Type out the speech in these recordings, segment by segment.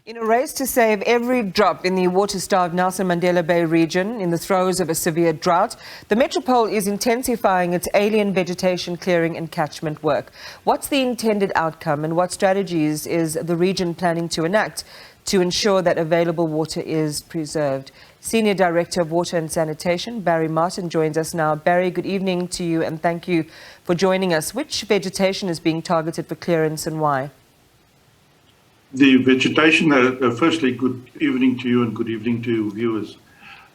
In a race to save every drop in the water-starved Nelson Mandela Bay region in the throes of a severe drought, the metropole is intensifying its alien vegetation clearing and catchment work. What's the intended outcome and what strategies is the region planning to enact to ensure that available water is preserved? Senior Director of Water and Sanitation, Barry Martin, joins us now. Barry, good evening to you and thank you for joining us. Which vegetation is being targeted for clearance and why? The vegetation, firstly, good evening to you and good evening to viewers.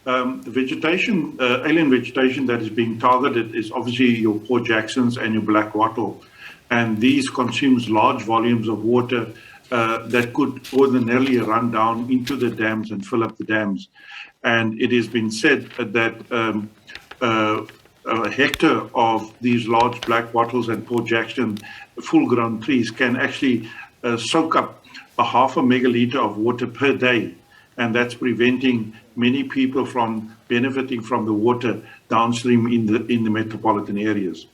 The vegetation, alien vegetation that is being targeted is obviously your Port Jacksons and your black wattle. And these consumes large volumes of water that could ordinarily run down into the dams and fill up the dams. And it has been said that a hectare of these large black wattles and Port Jackson full-grown trees can actually soak up a half a megaliter of water per day, and that's preventing many people from benefiting from the water downstream in the metropolitan areas.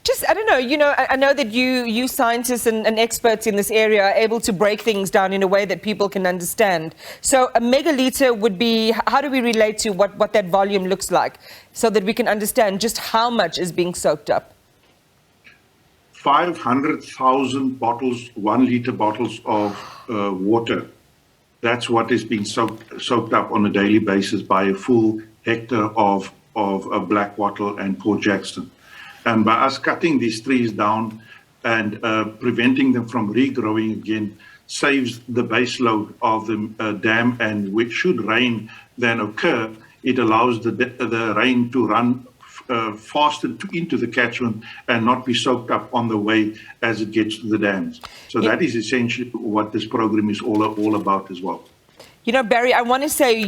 Just, I don't know, I know that you scientists and experts in this area are able to break things down in a way that people can understand. So a megaliter would be, how do we relate to what that volume looks like so that we can understand just how much is being soaked up? 500,000 bottles, 1 liter bottles of water. That's what is being soaked up on a daily basis by a full hectare of black wattle and Port Jackson. And by us cutting these trees down and preventing them from regrowing again, saves the base load of the dam, and which should rain then occur, it allows the rain to run faster into the catchment and not be soaked up on the way as it gets to the dams. So that is essentially what this program is all about as well. You know, Barry, I want to say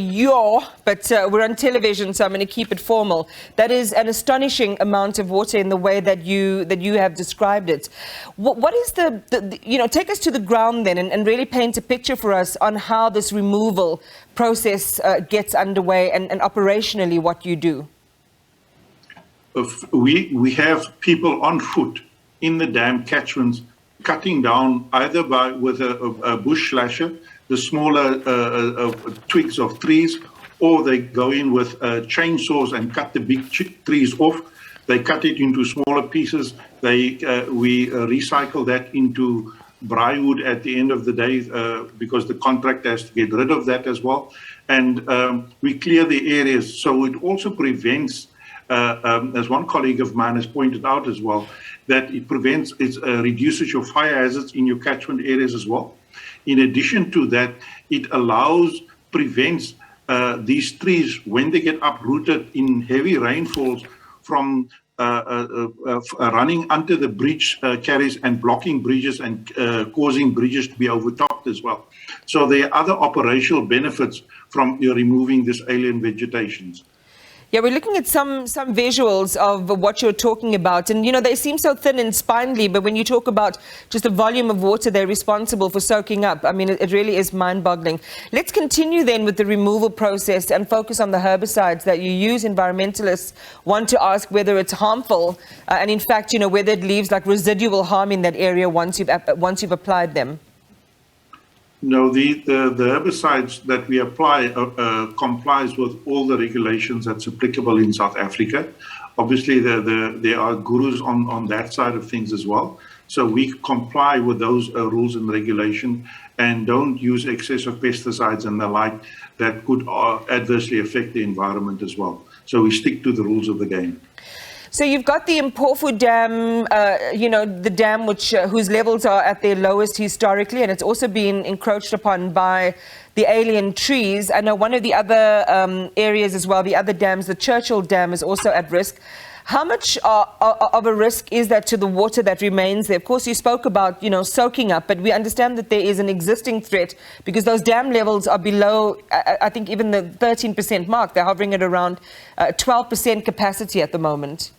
but we're on television, so I'm going to keep it formal. That is an astonishing amount of water in the way that you have described it. What is take us to the ground then and really paint a picture for us on how this removal process gets underway and operationally what you do. We have people on foot in the dam catchments cutting down either with a bush slasher, the smaller twigs of trees, or they go in with chainsaws and cut the big trees off. They cut it into smaller pieces. We recycle that into briarwood at the end of the day because the contractor has to get rid of that as well. And we clear the areas. So it also prevents, as one colleague of mine has pointed out as well, that it reduces your fire hazards in your catchment areas as well. In addition to that, it prevents these trees, when they get uprooted in heavy rainfalls, from running under the bridge carriers and blocking bridges and causing bridges to be overtopped as well. So there are other operational benefits from removing this alien vegetations. Yeah, we're looking at some visuals of what you're talking about. And, they seem so thin and spindly, but when you talk about just the volume of water they're responsible for soaking up, I mean, it really is mind-boggling. Let's continue then with the removal process and focus on the herbicides that you use. Environmentalists want to ask whether it's harmful and, in fact, whether it leaves like residual harm in that area once you've applied them. No, the herbicides that we apply complies with all the regulations that's applicable in South Africa. Obviously, there are gurus on that side of things as well. So we comply with those rules and regulation and don't use excessive pesticides and the like that could adversely affect the environment as well. So we stick to the rules of the game. So you've got the Mpofu Dam, the dam whose levels are at their lowest historically, and it's also been encroached upon by the alien trees. I know one of the other areas as well, the other dams, the Churchill Dam, is also at risk. How much of a risk is that to the water that remains there? Of course, you spoke about, soaking up, but we understand that there is an existing threat because those dam levels are below, I think, even the 13% mark. They're hovering at around 12% capacity at the moment.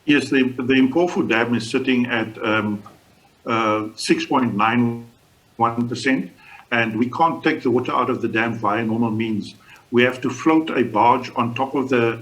Yes, the Mpofu Dam is sitting at 6.91%, and we can't take the water out of the dam via normal means. We have to float a barge on top of the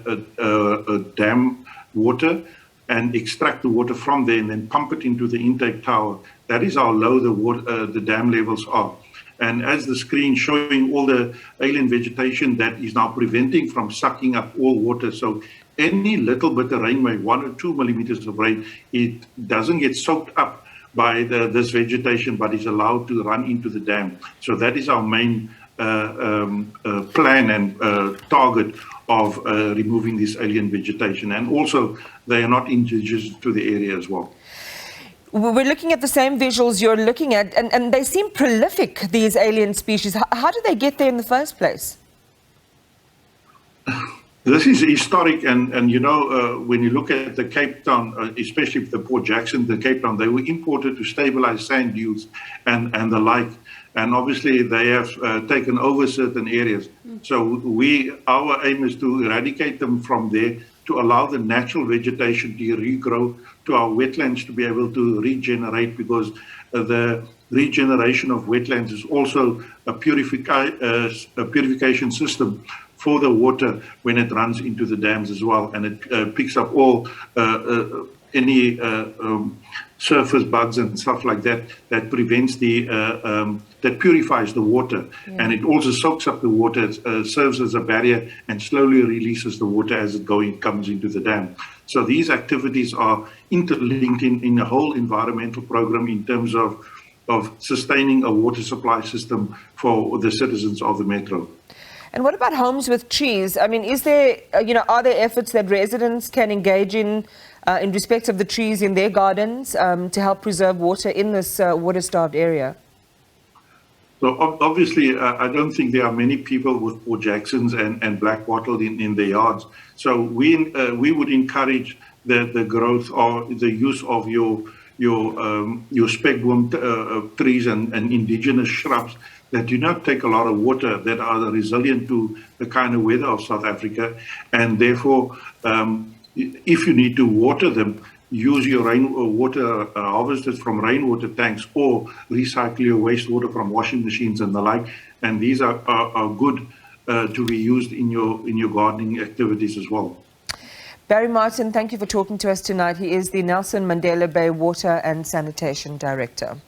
dam water and extract the water from there and then pump it into the intake tower. That is how low the dam levels are. And as the screen showing all the alien vegetation that is now preventing from sucking up all water. So any little bit of rain, maybe 1 or 2 millimeters of rain, it doesn't get soaked up by this vegetation, but is allowed to run into the dam. So that is our main plan and target of removing this alien vegetation. And also, they are not indigenous to the area as well. We're looking at the same visuals you're looking at, and they seem prolific, these alien species. How do they get there in the first place? This is historic, and you know, when you look at the Cape Town, especially the Port Jackson, the Cape Town, they were imported to stabilize sand dunes and the like. And obviously, they have taken over certain areas. So our aim is to eradicate them from there, to allow the natural vegetation to regrow, to our wetlands to be able to regenerate, because the regeneration of wetlands is also a purification system for the water when it runs into the dams as well, and it picks up all any surface bugs and stuff like that, that prevents that purifies the water. Yeah. And it also soaks up the water, it serves as a barrier and slowly releases the water as it comes into the dam. So these activities are interlinked in a whole environmental program in terms of sustaining a water supply system for the citizens of the metro. And what about homes with trees? I mean, is there, are there efforts that residents can engage in respect of the trees in their gardens to help preserve water in this water-starved area? So obviously, I don't think there are many people with Port Jacksons and black wattle in their yards. So we would encourage the growth or the use of your specboom trees and indigenous shrubs that do not take a lot of water, that are resilient to the kind of weather of South Africa, and therefore, if you need to water them, use your rainwater harvested from rainwater tanks, or recycle your wastewater from washing machines and the like. And these are good to be used in your gardening activities as well. Barry Martin, thank you for talking to us tonight. He is the Nelson Mandela Bay Water and Sanitation Director.